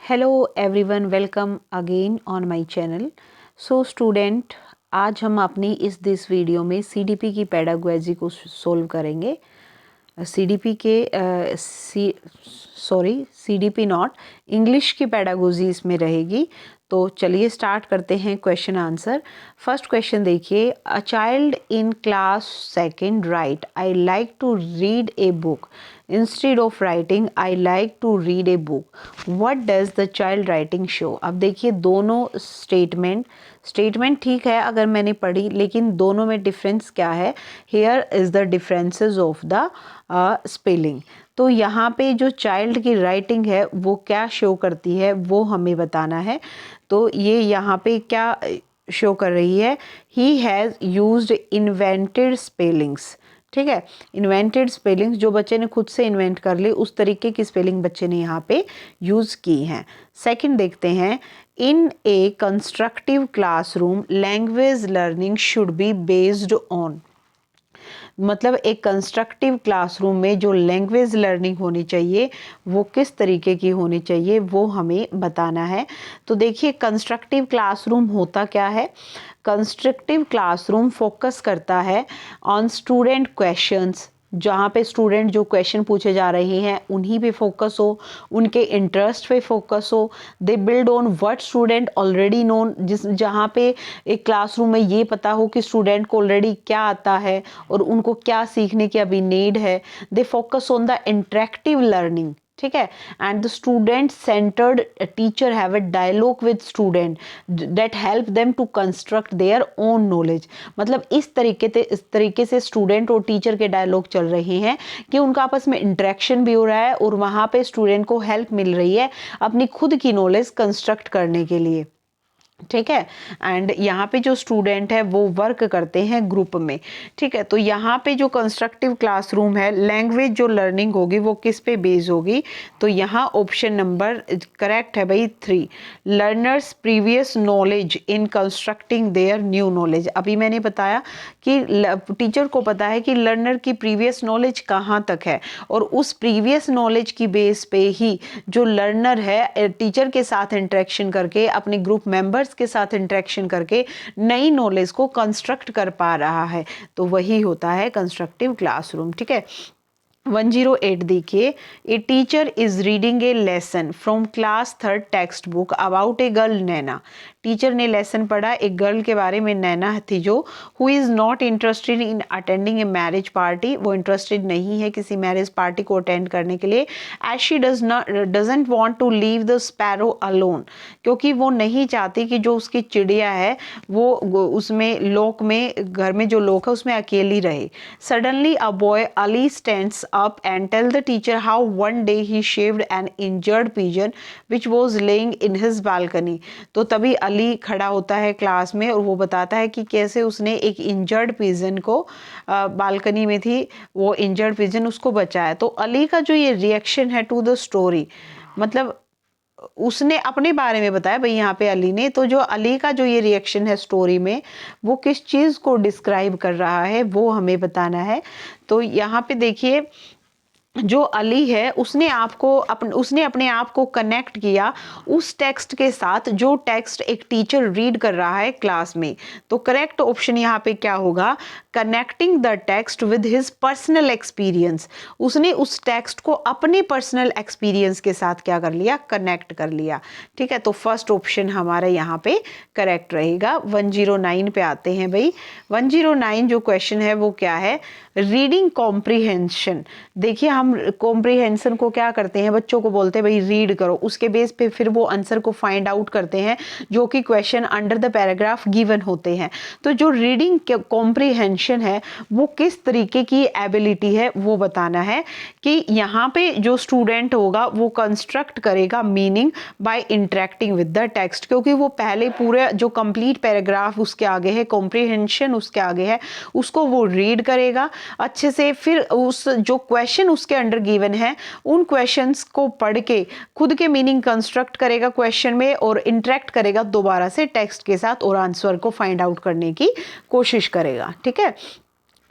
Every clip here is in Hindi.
Hello everyone, welcome again on my channel. So student, आज हम अपनी दिस वीडियो में सीडीपी की पेडागोजी को सोल्व करेंगे। सीडीपी के सीडीपी नॉट, इंग्लिश की पेडागोजी इसमें रहेगी। तो चलिए स्टार्ट करते हैं क्वेश्चन आंसर। फर्स्ट क्वेश्चन देखिए, a child in class second write I like to read a book instead of writing I like to read a book, what does the child writing show. अब देखिए दोनों स्टेटमेंट ठीक है अगर मैंने पढ़ी, लेकिन दोनों में डिफरेंस क्या है? Here is the differences of the spelling. तो यहाँ पे जो चाइल्ड की राइटिंग है वो क्या शो करती है वो हमें बताना है। तो ये यहाँ पे क्या शो कर रही है? He has used invented spellings. ठीक है, इन्वेंटेड स्पेलिंग्स जो बच्चे ने खुद से इन्वेंट कर ली, उस तरीके की स्पेलिंग बच्चे ने यहाँ पे यूज़ की हैं। सेकंड देखते हैं, in a constructive classroom language learning should be based on. मतलब एक कंस्ट्रक्टिव क्लासरूम में जो लैंग्वेज लर्निंग होनी चाहिए वो किस तरीके की होनी चाहिए वो हमें बताना है। तो देखिए कंस्ट्रक्टिव क्लासरूम होता क्या है? कंस्ट्रक्टिव क्लासरूम फोकस करता है ऑन स्टूडेंट क्वेश्चंस, जहाँ पे स्टूडेंट जो क्वेश्चन पूछे जा रहे हैं उन्हीं पे फोकस हो, उनके इंटरेस्ट पे फोकस हो। They build on what student already known, जहाँ पे एक क्लासरूम में ये पता हो कि स्टूडेंट को ऑलरेडी क्या आता है और उनको क्या सीखने की अभी नीड है। They focus on the interactive learning. ठीक है, and the student centred teacher have a dialogue with student that help them to construct their own knowledge. मतलब इस तरीके से स्टूडेंट और टीचर के डायलॉग चल रहे हैं कि उनका आपस में इंटरेक्शन भी हो रहा है और वहाँ पे स्टूडेंट को हेल्प मिल रही है अपनी खुद की नॉलेज कंस्ट्रक्ट करने के लिए। ठीक है, एंड यहाँ पे जो स्टूडेंट है वो वर्क करते हैं ग्रुप में। ठीक है, तो यहाँ पे जो कंस्ट्रक्टिव क्लासरूम है, लैंग्वेज जो लर्निंग होगी वो किस पे बेस होगी? तो यहाँ ऑप्शन नंबर करेक्ट है भाई 3, learners previous knowledge in constructing their new knowledge. अभी मैंने बताया कि टीचर को पता है कि लर्नर की प्रीवियस नॉलेज कहाँ तक है और उस प्रीवियस नॉलेज की बेस पे ही जो लर्नर है टीचर के साथ इंटरेक्शन करके, अपने ग्रुप मेंबर्स के साथ इंटरेक्शन करके नई नॉलेज को कंस्ट्रक्ट कर पा रहा है। तो वही होता है कंस्ट्रक्टिव क्लासरूम। ठीक है, 108 देखिए, a teacher is reading A lesson from class third text book about a girl Naina. Teacher ने लेसन पढ़ा एक गर्ल के बारे में, नैना थी जो, who is not interested in attending a marriage party. वो इंटरेस्टेड नहीं है किसी मैरिज पार्टी को अटेंड करने के लिए। As she doesn't want to leave the sparrow alone, क्योंकि वो नहीं चाहती कि जो उसकी चिड़िया है वो उसमें लोक में, घर में जो लोक है उसमें अकेली रहे। Suddenly a boy Ali stands up and tell the teacher how one day he shaved an injured pigeon which was laying in his balcony। तो तभी अली खड़ा होता है क्लास में और वो बताता है कि कैसे उसने एक इंजर्ड पिजन को, बालकनी में थी वो इंजर्ड पिजन, उसको बचाया। तो अली का जो ये रिएक्शन है टू द स्टोरी, मतलब उसने अपने बारे में बताया भाई यहाँ पे अली ने, तो जो अली का जो ये रिएक्शन है स्टोरी में वो किस चीज़ को डिस्क्राइब कर रहा है वो हमें बताना है। तो यहाँ पे देखिए जो अली है उसने अपने आप को कनेक्ट किया उस टेक्स्ट के साथ जो टेक्स्ट एक टीचर रीड कर रहा है क्लास में। तो करेक्ट ऑप्शन यहाँ पे क्या होगा? Connecting the text with his personal experience. उसने उस टेक्स्ट को अपने पर्सनल एक्सपीरियंस के साथ क्या कर लिया? कनेक्ट कर लिया। ठीक है, तो फर्स्ट ऑप्शन हमारा यहाँ पे करेक्ट रहेगा। 109 पे आते हैं भाई। 109 जो क्वेश्चन है वो क्या है? Reading comprehension. देखिए हम कॉम्प्रीहेंशन को क्या करते हैं, बच्चों को बोलते हैं भाई रीड करो, उसके बेस पे फिर वो आंसर को फाइंड आउट करते हैं जो कि question under the paragraph given होते हैं। तो जो रीडिंग कॉम्प्रीहेंशन है वो किस तरीके की एबिलिटी है वो बताना है कि यहाँ पे जो स्टूडेंट होगा वो कंस्ट्रक्ट करेगा meaning bye interacting with the text, क्योंकि वो पहले पूरे जो कंप्लीट पैराग्राफ उसके आगे है, कॉम्प्रीहेंशन उसके आगे है, उसको वो रीड करेगा अच्छे से, फिर उस जो क्वेश्चन उसके अंडर गिवन है उन क्वेश्चंस को पढ़ के खुद के मीनिंग कंस्ट्रक्ट करेगा क्वेश्चन में और इंटरेक्ट करेगा दोबारा से टेक्स्ट के साथ और आंसर को फाइंड आउट करने की कोशिश करेगा। ठीक है,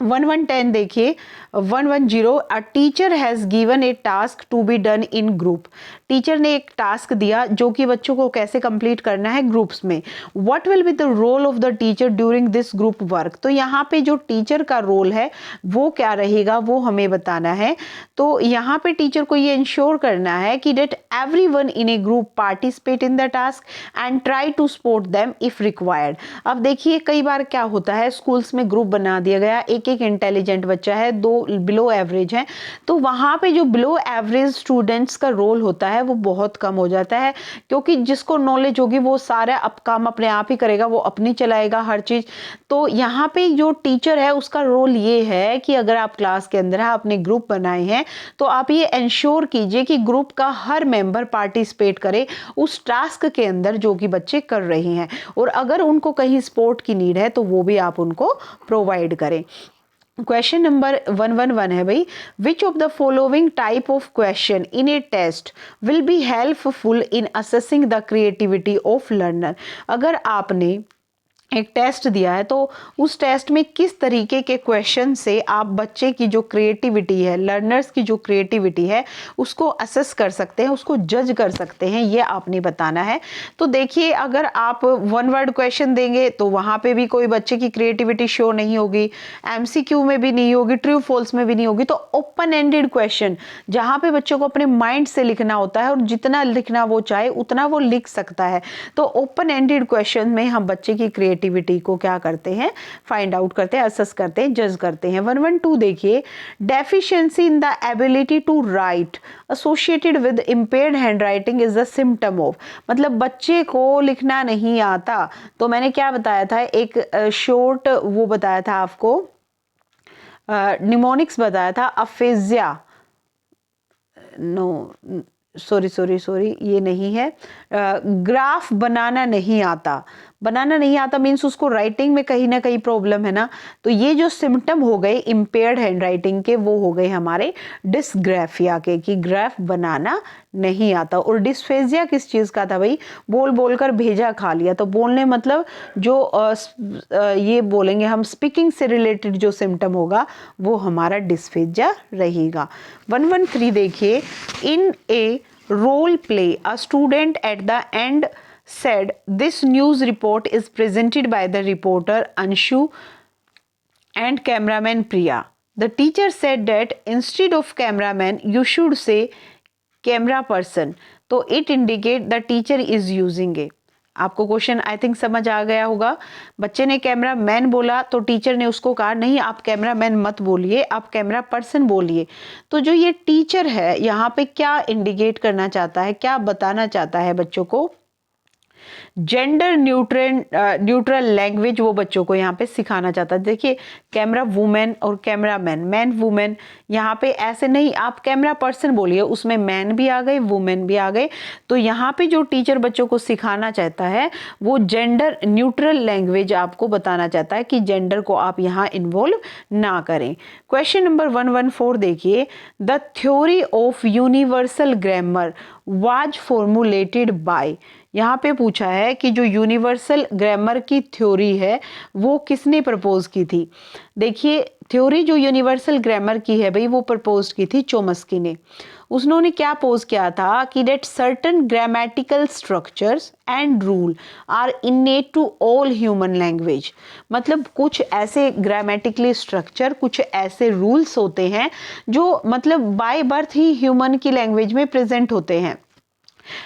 1110 देखिए, 110, a teacher has given a task to be done in group. Teacher ने एक टास्क दिया जो कि बच्चों को कैसे कंप्लीट करना है ग्रुप्स में। What will be the role of the teacher during this group work, तो यहाँ पे जो टीचर का रोल है वो क्या रहेगा वो हमें बताना है। तो यहाँ पे टीचर को ये इंश्योर करना है कि that everyone in a group participate in the task and try to support them if required. अब देखिए कई बार क्या होता है, स्कूल्स में ग्रुप बना दिया गया, एक एक इंटेलिजेंट बच्चा है, 2 बिलो एवरेज हैं, तो वहाँ पे जो बिलो एवरेज स्टूडेंट्स का रोल होता है वो बहुत कम हो जाता है, क्योंकि जिसको नॉलेज होगी वो सारा काम अपने आप ही करेगा, वो अपनी चलाएगा हर चीज़। तो यहाँ पे जो टीचर है उसका रोल ये है कि अगर आप क्लास के अंदर आपने ग्रुप बनाए हैं तो आप ये इंश्योर कीजिए कि ग्रुप का हर मेंबर पार्टिसिपेट करे उस टास्क के अंदर जो कि बच्चे कर रहे हैं, और अगर उनको कहीं सपोर्ट की नीड है तो वो भी आप उनको प्रोवाइड करें। क्वेश्चन नंबर 111 है भाई, which of the following type of question in a test will be helpful in assessing the creativity of learner. अगर आपने एक टेस्ट दिया है तो उस टेस्ट में किस तरीके के क्वेश्चन से आप बच्चे की जो क्रिएटिविटी है, लर्नर्स की जो क्रिएटिविटी है उसको असेस कर सकते हैं, उसको जज कर सकते हैं, ये आपने बताना है। तो देखिए अगर आप 1 वर्ड क्वेश्चन देंगे तो वहाँ पे भी कोई बच्चे की क्रिएटिविटी शो नहीं होगी, MCQ में भी नहीं होगी, ट्रू फॉल्स में भी नहीं होगी। तो ओपन एंडेड क्वेश्चन जहाँ पे बच्चों को अपने माइंड से लिखना होता है और जितना लिखना वो चाहे उतना वो लिख सकता है, तो ओपन एंडेड क्वेश्चन में हम बच्चे की क्रिएटिविटी को क्या करते हैं, फाइंड आउट करते हैं, असेस करते हैं, जज करते हैं। 112 देखिए, deficiency in the ability to write associated with impaired handwriting is the symptom of, मतलब बच्चे को लिखना नहीं आता। तो मैंने क्या बताया था, एक शॉर्ट वो बताया था आपको, निमोनिक्स बताया था, अफेजिया, नो सॉरी ये नहीं है, ग्राफ बनाना नहीं आता। बनाना नहीं आता मीन्स उसको राइटिंग में कहीं ना कहीं प्रॉब्लम है ना। तो ये जो सिम्टम हो गए इम्पेयर्ड हैंडराइटिंग के वो हो गए हमारे डिस्ग्राफिया के, कि ग्राफ बनाना नहीं आता। और डिस्फेजिया किस चीज़ का था भाई, बोल बोल कर भेजा खा लिया। तो बोलने मतलब जो ये बोलेंगे हम स्पीकिंग से रिलेटेड जो सिम्टम होगा वो हमारा डिस्फेजिया रहेगा। 113 देखिए, in a role play a student at the end said this news report is presented by the reporter Anshu and cameraman Priya. The teacher said that instead of cameraman you should say camera person. तो it indicate the teacher is using a, आपको क्वेश्चन आई थिंक समझ आ गया होगा। बच्चे ने कैमरा मैन बोला तो टीचर ने उसको कहा नहीं आप कैमरा मैन मत बोलिए, आप कैमरा पर्सन बोलिए। तो जो ये टीचर है यहाँ पे क्या इंडिकेट करना चाहता है, क्या बताना चाहता है बच्चों को, जेंडर न्यूट्रल लैंग्वेज वो बच्चों को यहाँ पे सिखाना चाहता है। देखिए कैमरा वुमेन और कैमरा मैन, मैन वुमेन, यहाँ पे ऐसे नहीं, आप कैमरा पर्सन बोलिए, उसमें मैन भी आ गए वुमेन भी आ गए। तो यहाँ पे जो टीचर बच्चों को सिखाना चाहता है वो जेंडर न्यूट्रल लैंग्वेज आपको बताना चाहता है कि जेंडर को आप यहाँ इन्वॉल्व ना करें। क्वेश्चन नंबर 114 देखिए, the theory of universal grammar was formulated bye, यहाँ पे पूछा है कि जो यूनिवर्सल ग्रामर की थ्योरी है वो किसने प्रपोज की थी। देखिए थ्योरी जो यूनिवर्सल ग्रामर की है भाई वो प्रपोज की थी चोम्स्की ने। उन्होंने क्या पोज किया था कि that certain grammatical structures and rule are innate to all human language, मतलब कुछ ऐसे ग्रामेटिकली स्ट्रक्चर, कुछ ऐसे रूल्स होते हैं जो मतलब बाय बर्थ ही ह्यूमन की लैंग्वेज में प्रेजेंट होते हैं।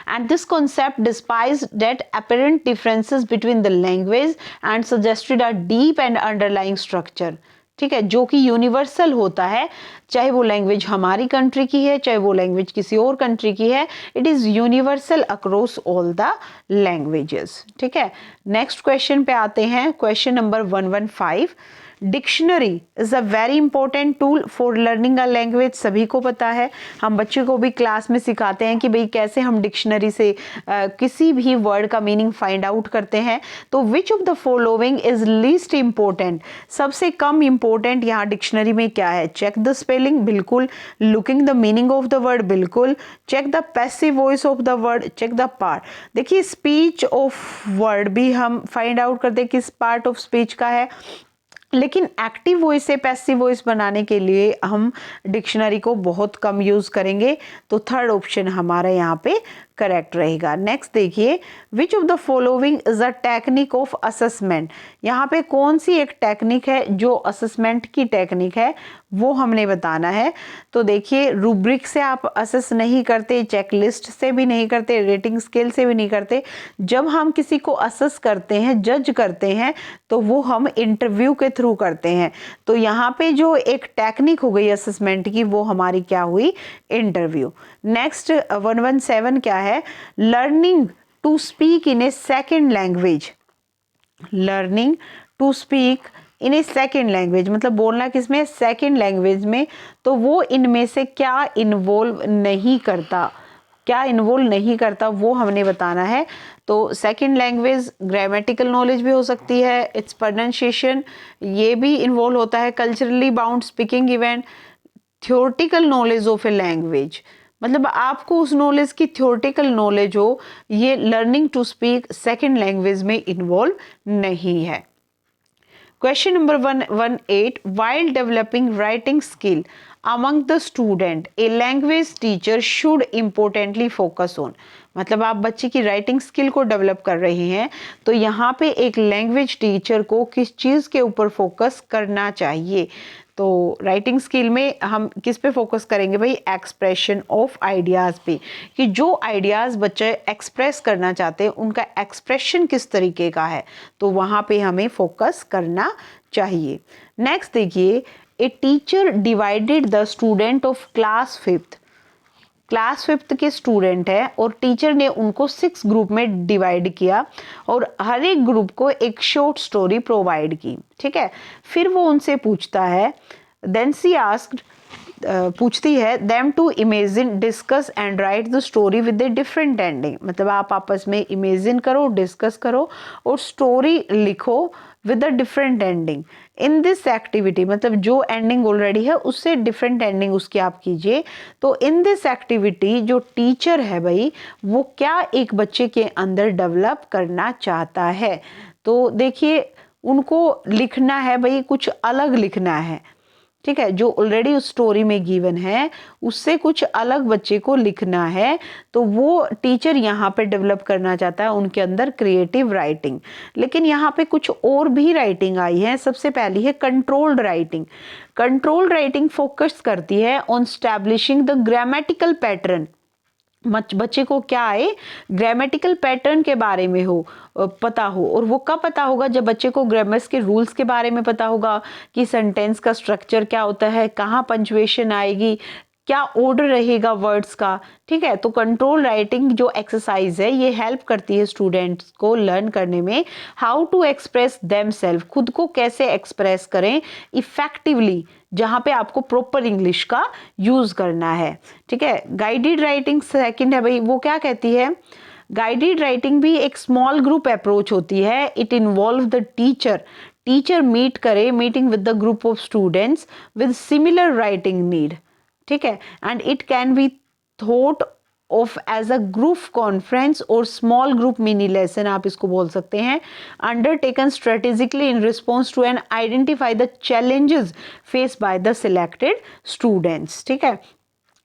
And this concept despises that apparent differences between the language and suggested a deep and underlying structure, ठीक है, जो कि यूनिवर्सल होता है, चाहे वो लैंग्वेज हमारी कंट्री की है चाहे वो लैंग्वेज किसी और कंट्री की है, it is universal across all the languages. ठीक है, नेक्स्ट क्वेश्चन पे आते हैं, question number 115। Dictionary is a very important tool for learning a language, सभी को पता है, हम बच्चों को भी क्लास में सिखाते हैं कि भाई कैसे हम डिक्शनरी से किसी भी वर्ड का मीनिंग फाइंड आउट करते हैं। तो which of the following is least important, सबसे कम इंपॉर्टेंट यहाँ डिक्शनरी में क्या है, चेक द स्पेलिंग बिल्कुल, looking the meaning of the word बिल्कुल, check the passive voice of the word, check the part. देखिए स्पीच ऑफ वर्ड भी हम फाइंड आउट करते हैं किस पार्ट ऑफ स्पीच का है, लेकिन एक्टिव वॉइस से पैसिव वॉइस बनाने के लिए हम डिक्शनरी को बहुत कम यूज़ करेंगे, तो थर्ड ऑप्शन हमारा यहाँ पे करेक्ट रहेगा। नेक्स्ट देखिए, विच of the following is a technique of assessment. यहाँ पे कौन सी एक टेक्निक है जो असेसमेंट की टेक्निक है, वो हमने बताना है। तो देखिए, रूब्रिक से आप असेस नहीं करते, चेकलिस्ट से भी नहीं करते, रेटिंग स्केल से भी नहीं करते। जब हम किसी को असेस करते हैं, जज करते हैं, तो वो हम इंटरव्यू के थ्रू करते हैं। तो यहाँ पे जो एक टेक्निक हो गई असेसमेंट की, वो हमारी क्या हुई, इंटरव्यू। नेक्स्ट 117 क्या है, learning to speak in a second language. Learning to speak in a second language मतलब बोलना किसमें, सेकेंड लैंग्वेज में। तो वो इनमें से क्या इन्वॉल्व नहीं करता, क्या इन्वॉल्व नहीं करता, वो हमने बताना है। तो सेकेंड लैंग्वेज ग्रामेटिकल नॉलेज भी हो सकती है, इट्स प्रोनाउंसिएशन ये भी इन्वॉल्व होता है, culturally bound speaking event, theoretical knowledge of a language मतलब आपको उस नॉलेज की थ्योरेटिकल नॉलेज हो, ये learning to speak second language में इन्वॉल्व नहीं है। Question number 118, while developing writing skill among the student, a language teacher should importantly focus on। मतलब आप बच्चे की राइटिंग स्किल को डेवलप कर रहे हैं, तो यहाँ पे एक लैंग्वेज टीचर को किस चीज़ के ऊपर फोकस करना चाहिए। तो राइटिंग स्किल में हम किस पे फोकस करेंगे भाई, एक्सप्रेशन ऑफ आइडियाज़ पे, कि जो आइडियाज़ बच्चे एक्सप्रेस करना चाहते हैं उनका एक्सप्रेशन किस तरीके का है, तो वहाँ पे हमें फोकस करना चाहिए। नेक्स्ट देखिए, a teacher divided the student of class 5th। Class 5th के स्टूडेंट है और टीचर ने उनको 6 ग्रुप में डिवाइड किया और हर एक ग्रुप को एक शॉर्ट स्टोरी प्रोवाइड की, ठीक है। फिर वो उनसे पूछता है, देन सी आस्क्ड, पूछती है them to imagine, discuss and write the story with a different ending. मतलब आप आपस में इमेजिन करो, डिस्कस करो और स्टोरी लिखो with a different ending. In this activity मतलब जो एंडिंग ऑलरेडी है उससे डिफरेंट एंडिंग उसकी आप कीजिए। तो इन दिस एक्टिविटी जो टीचर है भाई, वो क्या एक बच्चे के अंदर डेवलप करना चाहता है। तो देखिए, उनको लिखना है भाई, कुछ अलग लिखना है, ठीक है, जो ऑलरेडी उस स्टोरी में गिवन है उससे कुछ अलग बच्चे को लिखना है। तो वो टीचर यहाँ पे डेवलप करना चाहता है उनके अंदर क्रिएटिव राइटिंग। लेकिन यहाँ पे कुछ और भी राइटिंग आई है। सबसे पहली है controlled writing. Controlled writing focus करती है on establishing the grammatical pattern. बच्चे को क्या है, ग्रामेटिकल पैटर्न के बारे में हो पता हो। और वो कब पता होगा, जब बच्चे को ग्रामर्स के रूल्स के बारे में पता होगा कि सेंटेंस का स्ट्रक्चर क्या होता है, कहाँ पंक्चुएशन आएगी, क्या ऑर्डर रहेगा वर्ड्स का, ठीक है। तो कंट्रोल राइटिंग जो एक्सरसाइज है ये हेल्प करती है स्टूडेंट्स को लर्न करने में हाउ टू एक्सप्रेस देमसेल्फ, खुद को कैसे एक्सप्रेस करें इफेक्टिवली, जहाँ पे आपको प्रॉपर इंग्लिश का यूज करना है, ठीक है। गाइडेड राइटिंग सेकंड है भाई, वो क्या कहती है, गाइडेड राइटिंग भी एक स्मॉल ग्रुप अप्रोच होती है। It involve the teacher meet करे, meeting with the group of students with similar writing need, ठीक है। And it can be thought of as a group conference और स्मॉल ग्रुप मिनी लेसन, आप इसको बोल सकते हैं। Undertaken strategically in response to and identify the challenges face by the selected students, ठीक है।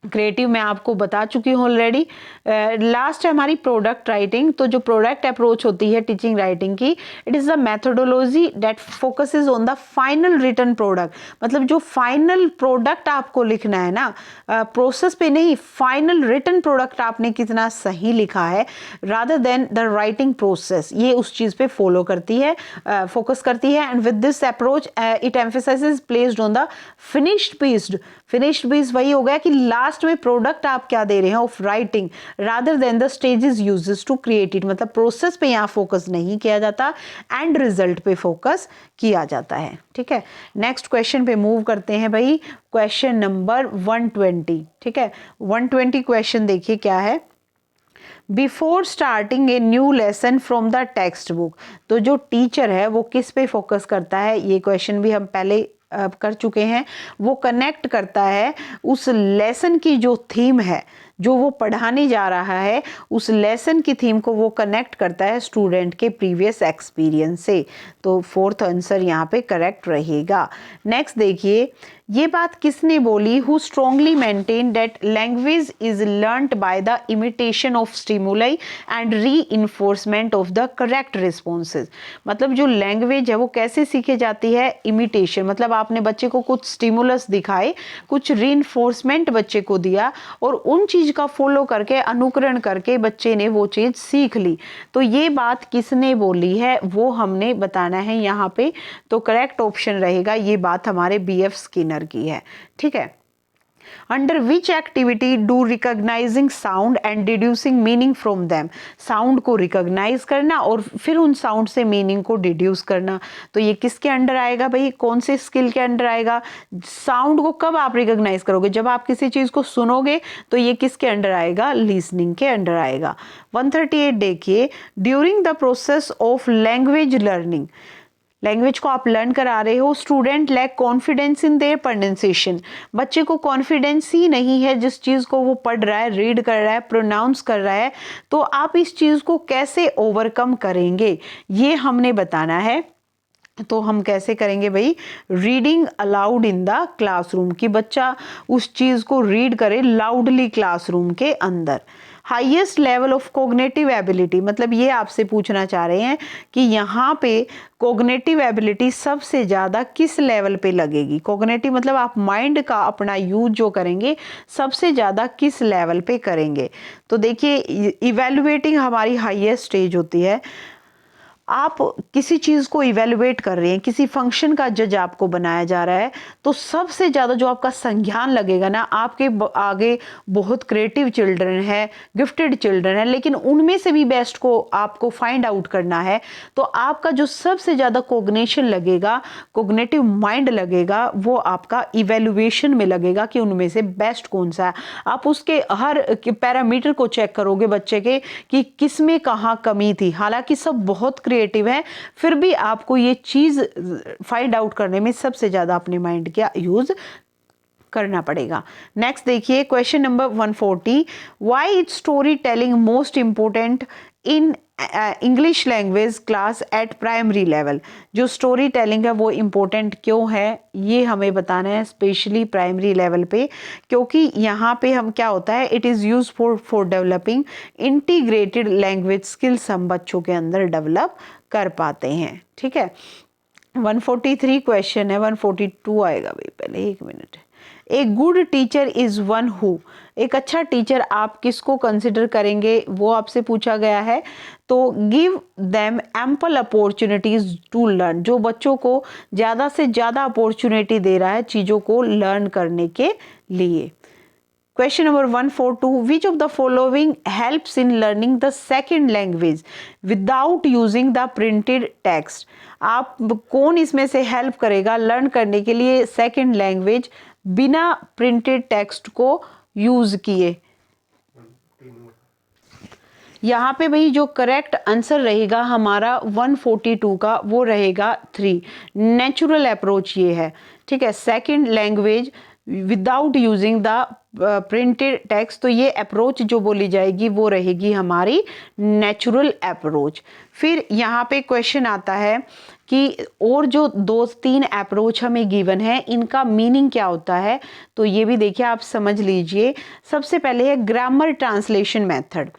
क्रिएटिव मैं आपको बता चुकी हूँ ऑलरेडी। लास्ट है हमारी प्रोडक्ट राइटिंग। तो जो प्रोडक्ट अप्रोच होती है टीचिंग राइटिंग की, it is the methodology that focuses on the final written product. मतलब जो फाइनल प्रोडक्ट आपको लिखना है ना, प्रोसेस पे नहीं, फाइनल रिटन प्रोडक्ट आपने कितना सही लिखा है, rather than the writing process, ये उस चीज़ पे फॉलो करती है, फोकस करती है। And with this approach it emphasises placed on the finished piece वही हो गया कि लास्ट में प्रोडक्ट आप क्या दे रहे हैं of writing, rather than the stages uses to create it. मतलब प्रोसेस पे यहाँ फोकस नहीं किया जाता, एंड रिजल्ट पे फोकस किया जाता है, ठीक है। नेक्स्ट क्वेश्चन पे मूव करते हैं भाई, क्वेश्चन नंबर 120, ठीक है। 120 क्वेश्चन देखिए क्या है, before starting a new lesson from the text book. तो जो टीचर है वो किस पे फोकस करता है, ये क्वेश्चन भी हम पहले कर चुके हैं। वो कनेक्ट करता है उस लेसन की जो थीम है, जो वो पढ़ाने जा रहा है उस लेसन की थीम को वो कनेक्ट करता है स्टूडेंट के प्रीवियस एक्सपीरियंस से। तो फोर्थ आंसर यहाँ पे करेक्ट रहेगा। नेक्स्ट देखिए, ये बात किसने बोली? Who strongly maintain that language is learned by the imitation of stimuli and reinforcement of the correct responses. मतलब जो लैंग्वेज है वो कैसे सीखी जाती है? इमिटेशन, मतलब आपने बच्चे को कुछ स्टिमुलस दिखाए, कुछ री इन्फोर्समेंट बच्चे को दिया और उन चीज का फॉलो करके, अनुकरण करके बच्चे ने वो चीज सीख ली। तो ये बात किसने बोली है वो हमने बताना है यहाँ पे। तो करेक्ट ऑप्शन रहेगा, ये बात हमारे BF स्किनर की है। ठीक है। Under which activity do recognizing sound and deducing meaning from them? Sound को रिकॉग्नाइज करना और फिर उन साउंड से मीनिंग को डिड्यूस करना। तो ये किसके अंडर आएगा भाई? कौन से स्किल के अंडर आएगा? साउंड को कब आप रिकॉग्नाइज करोगे? जब आप किसी चीज को सुनोगे। तो ये किसके अंडर आएगा? लिसनिंग के अंडर आएगा। 138 देखिए, during the process of language learning, language को आप लर्न करा रहे हो, student lack confidence in their pronunciation. बच्चे को कॉन्फिडेंस ही नहीं है जिस चीज को वो पढ़ रहा है, रीड कर रहा है, प्रोनाउंस कर रहा है। तो आप इस चीज को कैसे ओवरकम करेंगे ये हमने बताना है। तो हम कैसे करेंगे भाई? Reading allowed in the classroom, कि बच्चा उस चीज को रीड करे लाउडली क्लासरूम के अंदर। Highest level of cognitive ability, मतलब ये आपसे पूछना चाह रहे हैं कि यहाँ पे कोग्निटिव एबिलिटी सबसे ज़्यादा किस लेवल पे लगेगी? कोग्निटिव मतलब आप माइंड का अपना यूज जो करेंगे सबसे ज़्यादा किस लेवल पे करेंगे? तो देखिए, इवेल्युएटिंग हमारी हाईएस्ट स्टेज होती है। आप किसी चीज़ को इवेलुएट कर रहे हैं, किसी फंक्शन का जज आपको बनाया जा रहा है, तो सबसे ज़्यादा जो आपका संज्ञान लगेगा ना, आपके आगे बहुत क्रिएटिव चिल्ड्रन है, गिफ्टेड चिल्ड्रन है, लेकिन उनमें से भी बेस्ट को आपको फाइंड आउट करना है। तो आपका जो सबसे ज़्यादा कोग्निशन लगेगा, कोग्निटिव माइंड लगेगा, वो आपका इवेल्युएशन में लगेगा कि उनमें से बेस्ट कौन सा है। आप उसके हर पैरामीटर को चेक करोगे बच्चे के कि किस में कहाँ कमी थी। हालांकि सब बहुत क्रिएटिव है, फिर भी आपको ये चीज फाइंड आउट करने में सबसे ज्यादा अपने माइंड का यूज करना पड़ेगा। नेक्स्ट देखिए, question number 140, why is story telling most important in English language class eight primary level? जो स्टोरी टेलिंग है वो इम्पोर्टेंट क्यों है ये हमें बताना है, स्पेशली प्राइमरी लेवल पे। क्योंकि यहाँ पे हम क्या होता है, it is use for developing integrated language skills हम बच्चों के अंदर डेवलप कर पाते हैं। ठीक है। 143 क्वेश्चन है, 142 आएगा भाई, पहले एक minute. A good teacher is one who, एक अच्छा टीचर आप किसको कंसिडर करेंगे वो आपसे पूछा गया है। तो give them ample opportunities to learn, जो बच्चों को ज़्यादा से ज़्यादा अपॉर्चुनिटी दे रहा है चीज़ों को लर्न करने के लिए। Question number 142, which of the following helps in learning the second language without using the printed text? आप कौन इसमें से हेल्प करेगा लर्न करने के लिए सेकेंड लैंग्वेज बिना प्रिंटेड टेक्स्ट को यूज किए? यहाँ पे भाई जो करेक्ट आंसर रहेगा हमारा 142 का वो रहेगा 3, नेचुरल अप्रोच ये है। ठीक है, second language without using the printed text, तो ये अप्रोच जो बोली जाएगी वो रहेगी हमारी नेचुरल अप्रोच। फिर यहाँ पे क्वेश्चन आता है कि और जो 2-3 अप्रोच हमें गिवन है इनका मीनिंग क्या होता है, तो ये भी देखिए आप समझ लीजिए। सबसे पहले है ग्रामर ट्रांसलेशन मेथड।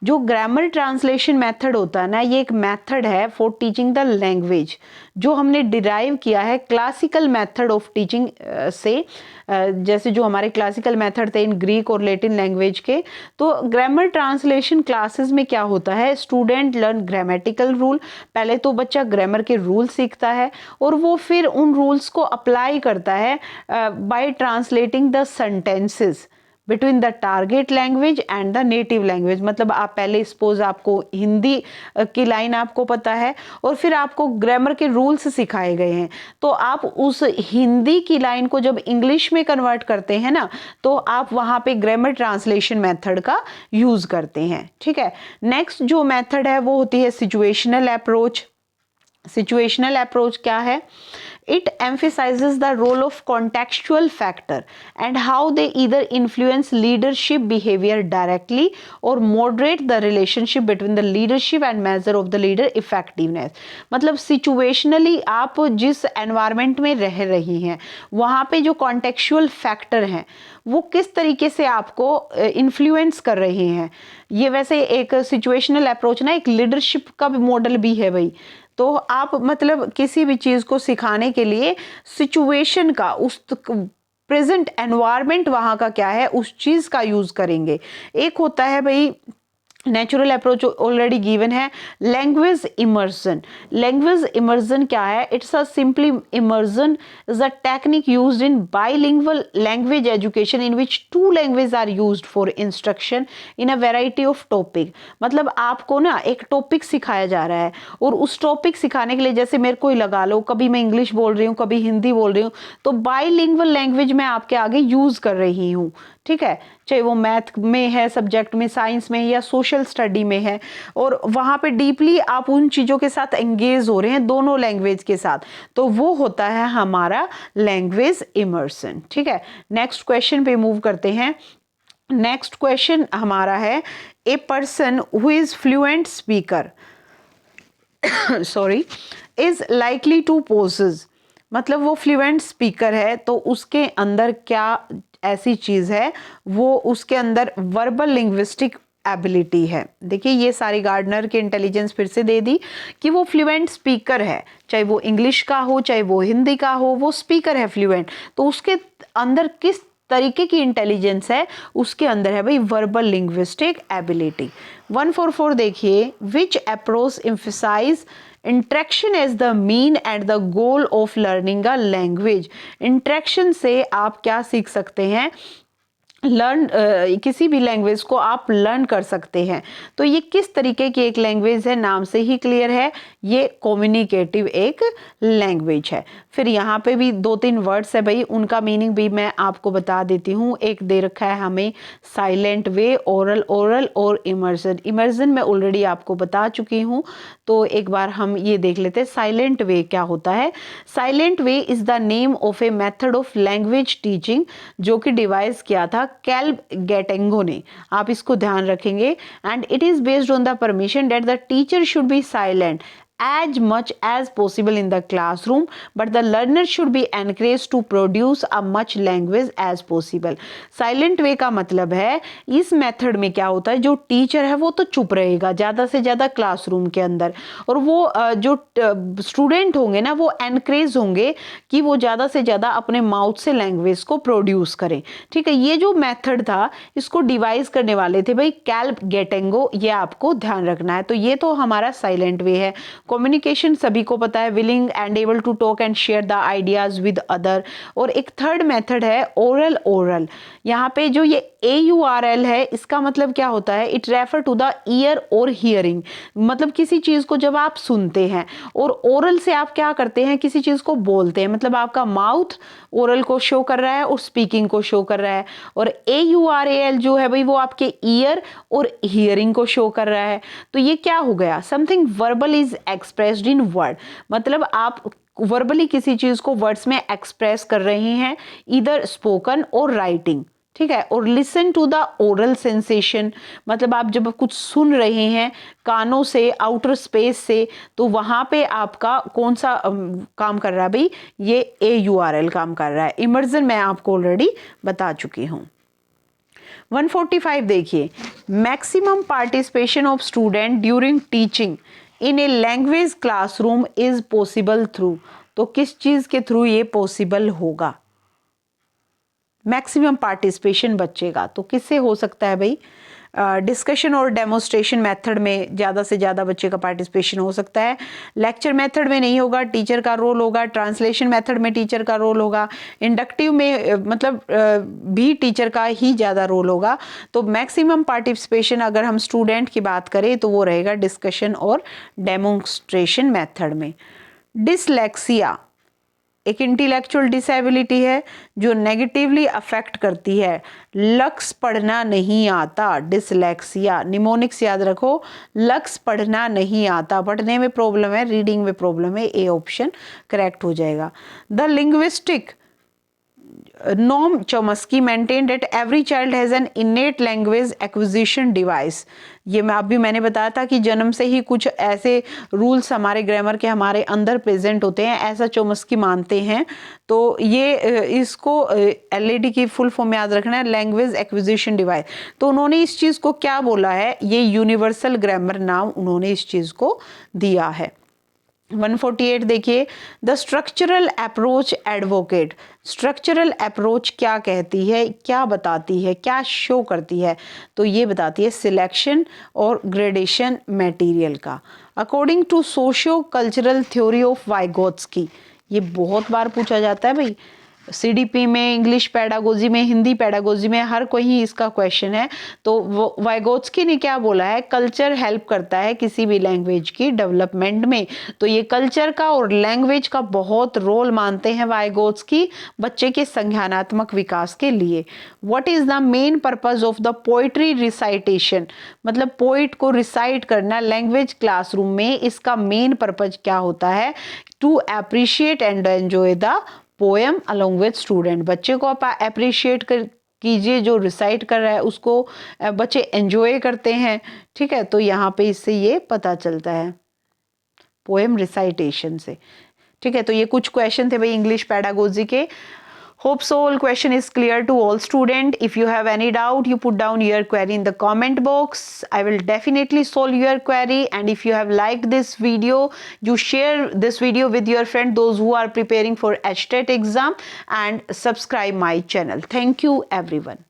जो ग्रामर ट्रांसलेशन मेथड होता है ना, ये एक मेथड है फॉर टीचिंग द लैंग्वेज, जो हमने डिराइव किया है क्लासिकल मेथड ऑफ टीचिंग से। जैसे जो हमारे क्लासिकल मेथड थे इन ग्रीक और लैटिन लैंग्वेज के। तो ग्रामर ट्रांसलेशन क्लासेस में क्या होता है, स्टूडेंट लर्न ग्रामेटिकल रूल। पहले तो बच्चा ग्रामर के रूल सीखता है और वो फिर उन रूल्स को अप्लाई करता है by translating the sentences between the target language and the native language. मतलब आप पहले सपोज आपको हिंदी की लाइन आपको पता है और फिर आपको ग्रामर के रूल्स सिखाए गए हैं, तो आप उस हिंदी की लाइन को जब इंग्लिश में कन्वर्ट करते हैं ना, तो आप वहाँ पे ग्रामर ट्रांसलेशन मेथड का यूज करते हैं। ठीक है। नेक्स्ट जो मेथड है वो होती है सिचुएशनल अप्रोच। सिचुएशनल अप्रोच क्या है, It emphasizes the role of contextual factor and how they either influence leadership behavior directly or moderate the relationship between the leadership and measure of the leader effectiveness. मतलब situationally आप जिस environment में रह रही हैं वहाँ पे जो contextual factor हैं वो किस तरीके से आपको इन्फ्लुएंस कर रहे हैं. ये वैसे एक सिचुएशनल अप्रोच ना एक लीडरशिप का मॉडल भी है भाई. तो आप मतलब किसी भी चीज़ को सिखाने के लिए सिचुएशन का उस प्रेजेंट एनवायरनमेंट वहाँ का क्या है उस चीज़ का यूज़ करेंगे. एक होता है भाई नेचुरल अप्रोच ऑलरेडी गिवन है. Language immersion. लैंग्वेज इमर्सन क्या है? It's a simply immersion is a technique used in bilingual language education in which two language are used for instruction in a variety of topic. मतलब आपको ना एक टॉपिक सिखाया जा रहा है और उस टॉपिक सिखाने के लिए जैसे मेरे को ही लगा लो कभी मैं इंग्लिश बोल रही हूँ कभी हिंदी बोल रही हूँ तो बाइलिंगुअल लैंग्वेज मैं आपके आगे यूज कर रही हूँ. ठीक है, चाहे वो मैथ में है सब्जेक्ट में, साइंस में या सोशल स्टडी में है और वहाँ पे डीपली आप उन चीज़ों के साथ एंगेज हो रहे हैं दोनों लैंग्वेज के साथ, तो वो होता है हमारा लैंग्वेज इमर्सन. ठीक है, नेक्स्ट क्वेश्चन पे मूव करते हैं. नेक्स्ट क्वेश्चन हमारा है a person who is fluent speaker sorry is likely to possess. मतलब वो फ्लुएंट स्पीकर है तो उसके अंदर क्या ऐसी चीज़ है वो उसके अंदर वर्बल लिंग्विस्टिक एबिलिटी है. देखिए ये सारी गार्डनर की इंटेलिजेंस फिर से दे दी कि वो फ्लुएंट स्पीकर है, चाहे वो इंग्लिश का हो चाहे वो हिंदी का हो, वो स्पीकर है फ्लुएंट. तो उसके अंदर किस तरीके की इंटेलिजेंस है? उसके अंदर है भाई वर्बल लिंग्विस्टिक एबिलिटी. 144 देखिए. Which approach emphasize interaction as the mean and the goal of learning a language. Interaction से आप क्या सीख सकते हैं? लर्न किसी भी लैंग्वेज को आप लर्न कर सकते हैं. तो ये किस तरीके की एक लैंग्वेज है? नाम से ही क्लियर है, ये कम्युनिकेटिव एक लैंग्वेज है. फिर यहाँ पे भी 2-3 वर्ड्स है भाई, उनका मीनिंग भी मैं आपको बता देती हूँ. एक दे रखा है हमें साइलेंट वे, ओरल ओरल और इमर्जन. इमर्जन मैं ऑलरेडी आपको बता चुकी हूँ तो एक बार हम ये देख लेते हैं साइलेंट वे क्या होता है. Silent way is the name of a method of language teaching जो कि डिवाइस किया था कैल्ब गेटेंगो ने. आप इसको ध्यान रखेंगे. And it is based on the permission that the teacher should be silent as much as possible in the classroom but the learner should be encouraged to produce a much language as possible. Silent way का मतलब है इस मेथड में क्या होता है जो टीचर है वो तो चुप रहेगा ज़्यादा से ज़्यादा क्लासरूम के अंदर और वो जो स्टूडेंट होंगे ना वो एनकरेज होंगे कि वो ज़्यादा से ज़्यादा अपने माउथ से लैंग्वेज को प्रोड्यूस करें. ठीक है, ये जो मेथड था इसको डिवाइस करने वाले थे भाई कैल्ब गेटेंगो, ये आपको ध्यान रखना है. तो ये तो हमारा साइलेंट वे है. कम्युनिकेशन सभी को पता है, willing and able to talk and share the ideas with other. और एक थर्ड मेथड है ओरल ओरल. यहाँ पे जो ये AURL है इसका मतलब क्या होता है? It refer to the ear और हियरिंग. मतलब किसी चीज़ को जब आप सुनते हैं और ओरल से आप क्या करते हैं किसी चीज़ को बोलते हैं, मतलब आपका माउथ ओरल को शो कर रहा है और स्पीकिंग को शो कर रहा है. और AURAL जो है भाई वो आपके ईयर और हियरिंग को शो कर रहा है. तो ये क्या हो गया? Something verbal is expressed in word. मतलब आप वर्बली किसी चीज़ को वर्ड्स में एक्सप्रेस कर रहे हैं, इधर स्पोकन और राइटिंग. ठीक है, और listen to the oral sensation. मतलब आप जब कुछ सुन रहे हैं कानों से, आउटर स्पेस से, तो वहाँ पे आपका कौन सा काम कर रहा है भाई? ये AURL काम कर रहा है. इमर्जन मैं आपको ऑलरेडी बता चुकी हूँ. 145 देखिए. Maximum participation of student during teaching in a language classroom is possible through. तो किस चीज़ के थ्रू ये पॉसिबल होगा? मैक्सिमम पार्टिसिपेशन बच्चे का तो किससे हो सकता है भाई? डिस्कशन और डेमोन्स्ट्रेशन मेथड में ज़्यादा से ज़्यादा बच्चे का पार्टिसिपेशन हो सकता है. लेक्चर मेथड में नहीं होगा, टीचर का रोल होगा. ट्रांसलेशन मेथड में टीचर का रोल होगा. इंडक्टिव में मतलब भी टीचर का ही ज़्यादा रोल होगा. तो मैक्सिमम पार्टिसिपेशन अगर हम स्टूडेंट की बात करें तो वो रहेगा डिस्कशन और डेमोन्स्ट्रेशन मेथड में. डिसलेक्सिया एक इंटेलेक्चुअल डिसेबिलिटी है जो नेगेटिवली अफेक्ट करती है। लक्स पढ़ना नहीं आता, डिसलेक्सिया। निमोनिक्स याद रखो, लक्स पढ़ना नहीं आता, पढ़ने में प्रॉब्लम है, रीडिंग में प्रॉब्लम है, ए ऑप्शन करेक्ट हो जाएगा। The linguistic Noam Chomsky maintained that every child has an innate language acquisition device. ये मैंने बताया था कि जन्म से ही कुछ ऐसे रूल्स हमारे ग्रामर के हमारे अंदर प्रेजेंट होते हैं, ऐसा चोमस्की मानते हैं। तो ये इसको एलएडी की फुल फॉर्म याद रखना है, लैंग्वेज एक्विजिशन डिवाइस। तो उन्होंने इस चीज़ को क्या बोला है, ये यूनिवर्सल ग्रामर नाम उन्होंने इस चीज़ को दिया है। 148 देखिए, the structural approach advocate. Structural approach क्या कहती है, क्या बताती है, क्या शो करती है? तो ये बताती है सिलेक्शन और ग्रेडेशन मटेरियल का। According to socio cultural theory of Vygotsky, ये बहुत बार पूछा जाता है भाई, सीडीपी में, इंग्लिश पेडागोजी में, हिंदी पेडागोजी में, हर कोई इसका क्वेश्चन है। तो वाइगोत्स्की ने क्या बोला है, कल्चर हेल्प करता है किसी भी लैंग्वेज की डेवलपमेंट में। तो ये कल्चर का और लैंग्वेज का बहुत रोल मानते हैं वाइगोत्स्की बच्चे के संज्ञानात्मक विकास के लिए। What is the main purpose of the poetry recitation, मतलब पोइट को रिसाइट करना लैंग्वेज क्लासरूम में, इसका मेन पर्पज क्या होता है? To appreciate and enjoy the poem along with student. बच्चे को आप अप्रिशिएट कीजिए, जो रिसाइट कर रहा है उसको बच्चे एंजॉय करते हैं, ठीक है। तो यहाँ पे इससे ये पता चलता है पोएम रिसाइटेशन से, ठीक है। तो ये कुछ क्वेश्चन थे भाई इंग्लिश पेडागोजी के। Hope so all question is clear to all student. If you have any doubt, you put down your query in the comment box. I will definitely solve your query. And if you have liked this video, you share this video with your friend, those who are preparing for HTET exam, and subscribe my channel. Thank you everyone.